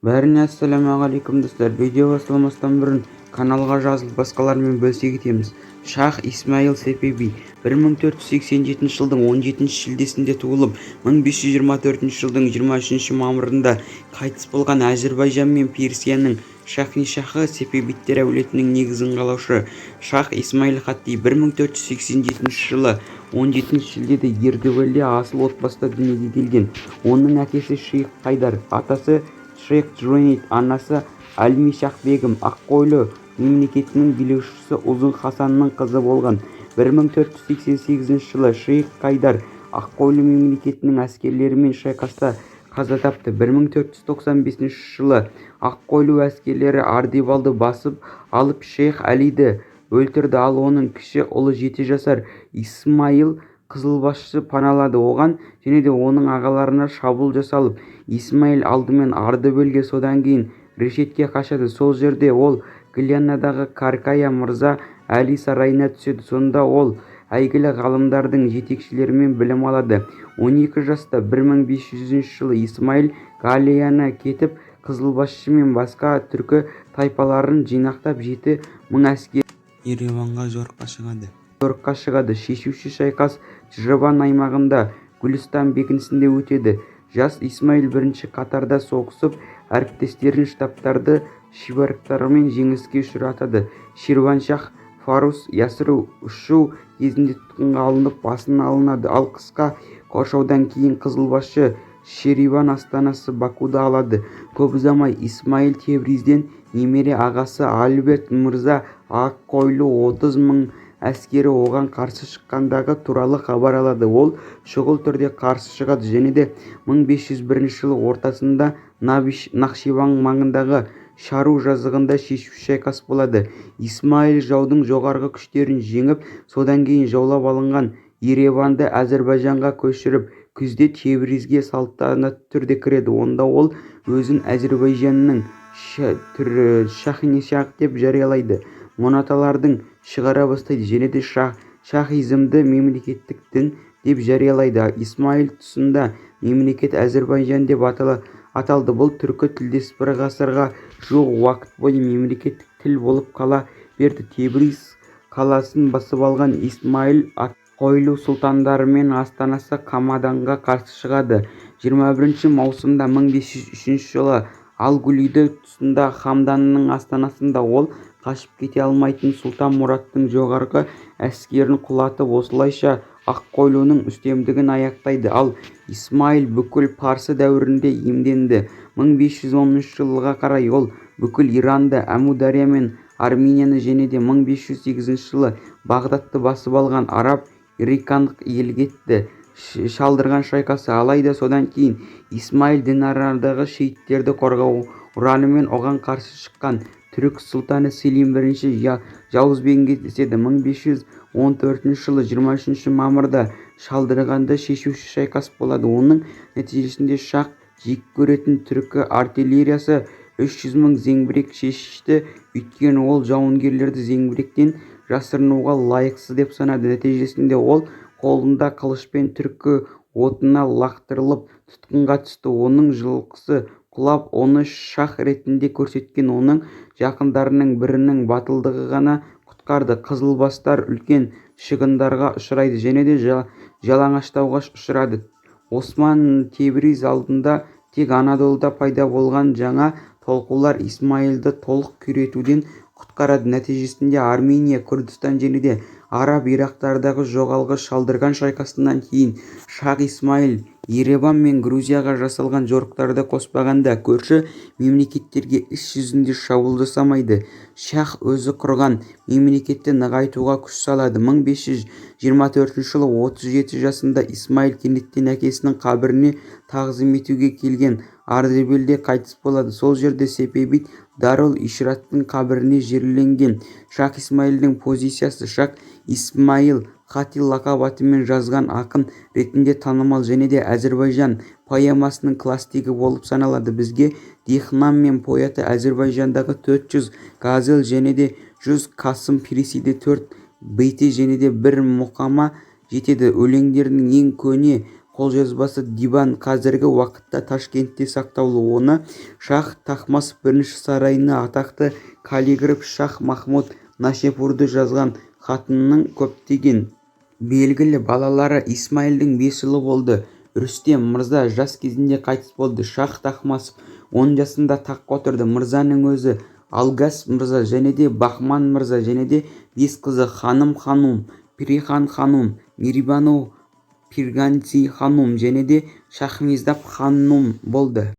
Бәріне ассалаумағалейкум достар. Видео басталмастан бұрын каналға жазылып басқалармен бөлісе кетеміз. Шах Исмаил Сепеби 1487 жылдың 17 шілдесінде туылып, 1524 жылдың 23 мамырында қайтыс болған Әзірбайжан мен Персияның Шахиншахы Сепебиттер әулетінің негізін қалаушы Шах Исмаил Хатти 1487 жылы 17 шілдеде Ердебилде асыл отбасында дүниеге келген. Оның әкесі Шейх Қайдар, атасы Шейх Джунейд, анасы Әлмишах-бегім Аққойлы мемлекетінің билеушісі Ұзын Хасанның қызы болған. 1488 жылы Шейх Қайдар Аққойлы мемлекетінің әскерлерімен шайқаста қаза тапты. 1495 жылы Аққойлы әскерлері Ардебалды басып алып Шейх Әлиді өлтірді, ал оның кіші ұлы 7 жасар Исмаил Қызылбасшы паналады. Оған және де оның ағаларына шабуыл жасалып, Исмаил алдымен Ардебилге, содан кейін Решетке қашады. Сол жерде ол Гвианадағы Каркая мырза Әли сарайына түседі. Сонда ол әйгілі ғалымдардың жетекшілерімен білім алады. 12 жаста 1500 жылы Исмаил Галияны кетіп, Қызылбасшы мен басқа түркі тайпаларын жинақтап 7000 әскер Ереванға жорыққа шығады. Шешуші шайқас Жырбан аймағында Гүлістан бекінісінде өтеді. Жас Исмаил бірінші қатарда соғысып, әріптестерін штабтарды шибарктарымен жеңіске ұшыратады. Ширваншах Фарус Ясыру ұшу кезінде тұтқынға алынып, басын алынады, ал қысқа қоршаудан кейін Қызылбасшы Шереван астанасы Бакуды алады. Көп ұзамай Исмаил Тебризден немере ағасы Альберт мырза Аққойлы 30 000 әскері оған қарсы шыққандағы туралы хабар алады. Ол шұғыл түрде қарсы шығады және де 1501 жылы ортасында Нахчиван маңындағы Шару жазығында шешуші шайқас болады. Исмаил жаудың жоғарғы күштерін жеңіп, содан кейін жаулап алынған Ереванды Әзірбайжанға көшіріп, күзде Тебризге салтанатты түрде кіреді. Онда ол өзін Әзірбайжанның Шахиншах деп жариялайды. Монаталардың шығара бастайды және де шахизмді мемлекеттік дін деп жариялайды. Исмаил тұсында мемлекет Әзірбайжан деп аталды. Бұл түркі тілдес бір ғасырға жуық уақыт бойы мемлекеттік тіл болып қала берді. Тебриз қаласын басып алған Исмаил Аққойлы сұлтандарымен астанасы Қамаданға қарсы шығады. 21 маусымда 1503 жылы Алгулиді тұсында Хамданның астанасында ол қашып кете алмайтын Сұлтан Мұраттың жоғарғы әскерін құлатып, осылайша Аққойлының үстемдігін аяқтайды. Ал Исмаил бүкіл Парсы дәуірінде иемденді. 1510 жылға қарай ол бүкіл Иранды, Әмудария мен Арменияны және де 1508 жылы Бағдатты басып алған араб иракандық елгетті шалдырған шайқасы. Алайда содан кейін Исмаил Динарадағы шейттерді қорғау ұранымен оған қарсы шыққан түрік сұлтаны Селим бірінші жауызбен кездеседі. 1514 жылы 23 мамырда шалдырғанда шешуші шайқас болады. Оның нәтижесінде Шах жек көретін түркі артиллериясы 300 000 зеңбірек шешті, өйткені ол жауынгерлерді зеңбіректен жасырынуға лайықсыз деп санады. Нәтижесінде ол қолында қылышпен түркі отына лақтырылып тұтқынға түсті. Оның жылқысы құлап, оны шах ретінде көрсеткен оның жақындарының бірінің батылдығы ғана құтқарды. Қызылбастар үлкен шығындарға ұшырайды және де жалаңаштауға ұшырады. Осман Тебриз алдында тек Анадолуда пайда болған жаңа толқулар Исмаилді толық күйретуден құтқарады. Нәтижесінде Армения, Күрдістан және де араб Ирактардағы жоғалғы шалдырған шайқасынан кейін Шах Исмаил Ереван мен Грузияға жасалған жорықтарды қоспағанда көрші мемлекеттерге іс жүзінде шабуыл жасамайды. Шах өзі құрған мемлекетті нығайтуға күш салады. 1524 жылы 37 жасында Исмаил кенеттен әкесінің қабіріне тағзым етуге келген Ардебилде қайтыс болады. Сол жерде Сепебит Дарул Ишраттың қабіріне жерленген. Шах Исмаилдің позициясы Шах Исмаил Хатти лақап атымен жазған ақын ретінде танымал және де Әзірбайжан поэмасының классигі болып саналады. Бізге Дихнам мен поэты Әзірбайжандағы 400 газел және де 100 Касым Пирсиде 4 бейте және де 1 мұқама жетеді. Өлеңдерінің ең көне қолжазбасы диван қазіргі уақытта Ташкентте сақтаулы. оны Шах Тахмасп бірінші сарайына атақты каллиграф Шах Махмуд Нашепурды жазған хатының көптеген белгілі балалары Исмайылдың 5 ұлы болды. Рүстем мырза жас кезінде қайтыс болды. Шах Тахмасп 10 жасында таққа отырды. Мырзаның өзі Алгас мырза және де Бахман мырза және де 5 қызы Ханым ханум, Пирихан ханум, Мирибану Пирганси ханум және де Шахмездап ханум болды.